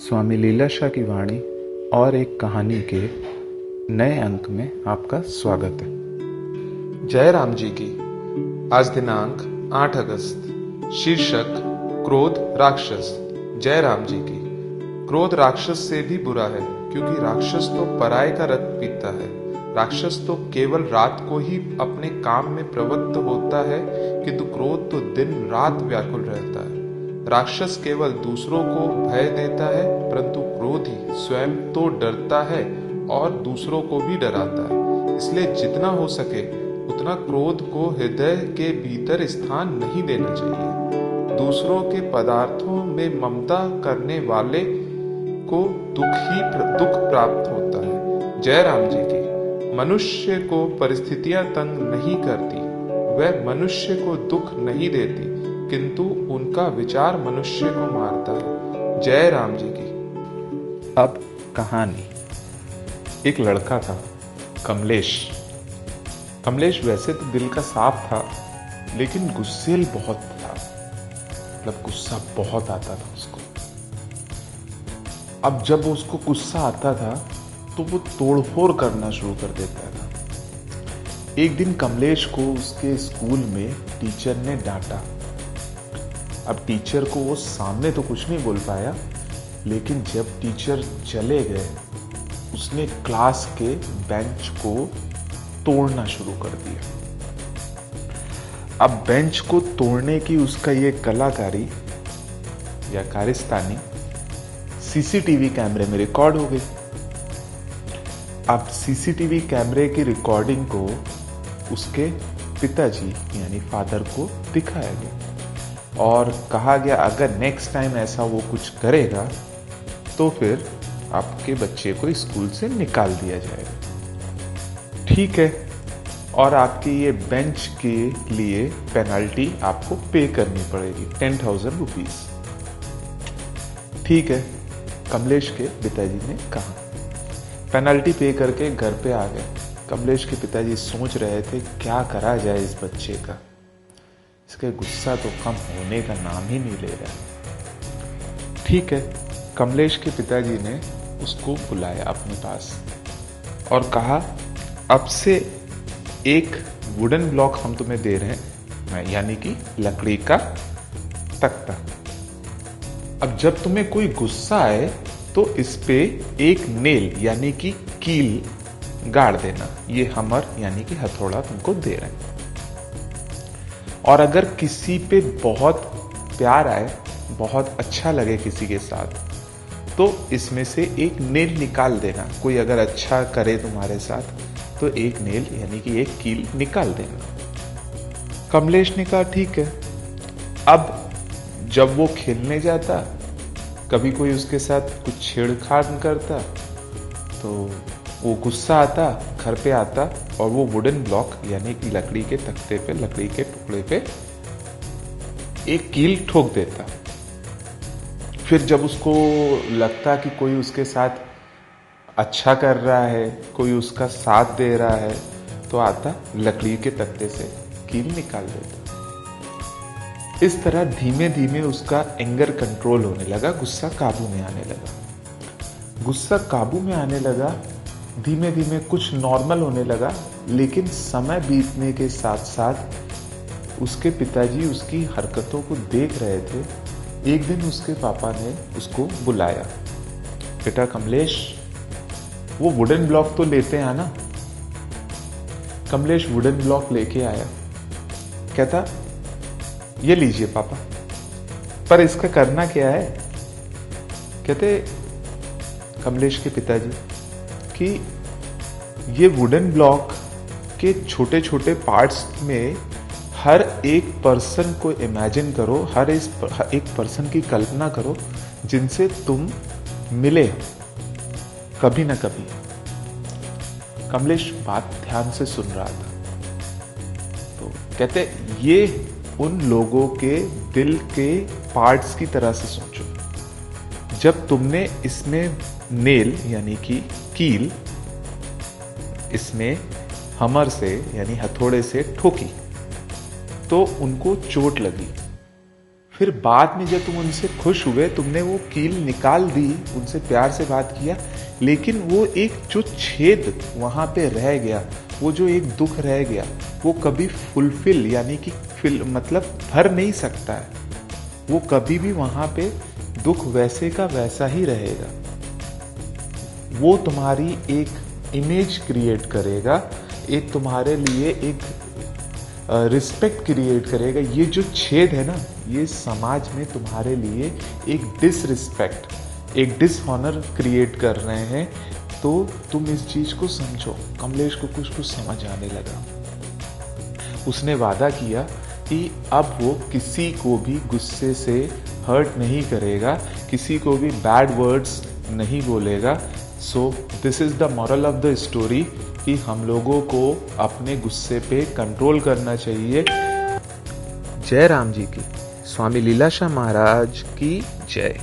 स्वामी लीलाशाह की वाणी और एक कहानी के नए अंक में आपका स्वागत है। जय राम जी की। आज दिनांक 8 अगस्त। शीर्षक क्रोध राक्षस। जय राम जी की। क्रोध राक्षस से भी बुरा है, क्योंकि राक्षस तो पराये का रक्त पीता है। राक्षस तो केवल रात को ही अपने काम में प्रवृत्त होता है, किंतु क्रोध तो दिन रात व्याकुल रहता है। राक्षस केवल दूसरों को भय देता है, परंतु क्रोधी स्वयं तो डरता है और दूसरों को भी डराता है। इसलिए जितना हो सके उतना क्रोध को हृदय के भीतर स्थान नहीं देना चाहिए। दूसरों के पदार्थों में ममता करने वाले को दुख प्राप्त होता है। जय राम जी की। मनुष्य को परिस्थितियां तंग नहीं करती, वह मनुष्य को दुख नहीं देती, किंतु उनका विचार मनुष्य को मारता है। जय राम जी की। अब कहानी। एक लड़का था, कमलेश। कमलेश वैसे तो दिल का साफ था, लेकिन गुस्सेल बहुत था। मतलब गुस्सा बहुत आता था उसको। अब जब उसको गुस्सा आता था तो वो तोड़फोड़ करना शुरू कर देता था। एक दिन कमलेश को उसके स्कूल में टीचर ने डांटा। अब टीचर को वो सामने तो कुछ नहीं बोल पाया, लेकिन जब टीचर चले गए उसने क्लास के बेंच को तोड़ना शुरू कर दिया। अब बेंच को तोड़ने की उसका ये कलाकारी या कारिस्तानी सीसीटीवी कैमरे में रिकॉर्ड हो गई। अब सीसीटीवी कैमरे की रिकॉर्डिंग को उसके पिताजी यानी फादर को दिखाया गया और कहा गया अगर नेक्स्ट टाइम ऐसा वो कुछ करेगा तो फिर आपके बच्चे को स्कूल से निकाल दिया जाएगा। ठीक है, और आपकी ये बेंच के लिए पेनल्टी आपको पे करनी पड़ेगी 10,000 रुपीज। ठीक है, कमलेश के पिताजी ने कहा। पेनल्टी पे करके घर पे आ गए। कमलेश के पिताजी सोच रहे थे क्या करा जाए इस बच्चे का। इसका गुस्सा तो कम होने का नाम ही नहीं ले रहा। ठीक है, कमलेश के पिताजी ने उसको बुलाया अपने पास और कहा अब से एक वुडन ब्लॉक हम तुम्हें दे रहे हैं, यानी कि लकड़ी का तख्ता। अब जब तुम्हें कोई गुस्सा आए तो इस पे एक नेल यानी कि कील गाड़ देना। ये हमर यानी कि हथौड़ा तुमको दे रहे हैं। और अगर किसी पे बहुत प्यार आए, बहुत अच्छा लगे किसी के साथ, तो इसमें से एक नेल निकाल देना। कोई अगर अच्छा करे तुम्हारे साथ तो एक नेल यानी कि एक कील निकाल देना। कमलेश ने कहा ठीक है। अब जब वो खेलने जाता, कभी कोई उसके साथ कुछ छेड़छाड़ करता तो वो गुस्सा आता, घर पे आता और वो वुडन ब्लॉक यानी कि लकड़ी के तख्ते पे, लकड़ी के टुकड़े पे एक कील ठोक देता। फिर जब उसको लगता कि कोई उसके साथ अच्छा कर रहा है, कोई उसका साथ दे रहा है, तो आता लकड़ी के तख्ते से कील निकाल देता। इस तरह धीमे धीमे उसका एंगर कंट्रोल होने लगा, गुस्सा काबू में आने लगा। गुस्सा काबू में आने लगा, धीमे धीमे कुछ नॉर्मल होने लगा। लेकिन समय बीतने के साथ साथ उसके पिताजी उसकी हरकतों को देख रहे थे। एक दिन उसके पापा ने उसको बुलाया, बेटा कमलेश, वो वुडन ब्लॉक तो लेते हैं ना। कमलेश वुडन ब्लॉक लेके आया। कहता ये लीजिए पापा, पर इसका करना क्या है। कहते कमलेश के पिताजी कि ये वुडन ब्लॉक के छोटे छोटे पार्ट्स में हर एक पर्सन को इमेजिन करो, हर एक पर्सन की कल्पना करो जिनसे तुम मिले कभी ना कभी। कमलेश बात ध्यान से सुन रहा था। तो कहते ये उन लोगों के दिल के पार्ट्स की तरह से सोचो। जब तुमने इसमें नेल यानी कि कील इसमें हमर से यानी हथौड़े से ठोकी तो उनको चोट लगी। फिर बाद में जब तुम उनसे खुश हुए, तुमने वो कील निकाल दी, उनसे प्यार से बात किया, लेकिन वो एक जो छेद वहाँ पे रह गया, वो जो एक दुख रह गया, वो कभी फुलफिल यानी कि मतलब भर नहीं सकता है। वो कभी भी वहाँ पे दुख वैसे का वैसा ही रहेगा। वो तुम्हारी एक इमेज क्रिएट करेगा, एक तुम्हारे लिए एक रिस्पेक्ट क्रिएट करेगा। ये जो छेद है ना, ये समाज में तुम्हारे लिए एक डिसरिस्पेक्ट, एक डिसऑनर क्रिएट कर रहे हैं। तो तुम इस चीज को समझो। कमलेश को कुछ समझ आने लगा। उसने वादा किया कि अब वो किसी को भी गुस्से से हर्ट नहीं करेगा, किसी को भी बैड वर्ड्स नहीं बोलेगा। So this is the moral of the story कि हम लोगों को अपने गुस्से पे कंट्रोल करना चाहिए। जय राम जी की, स्वामी लीलाशाह महाराज की जय।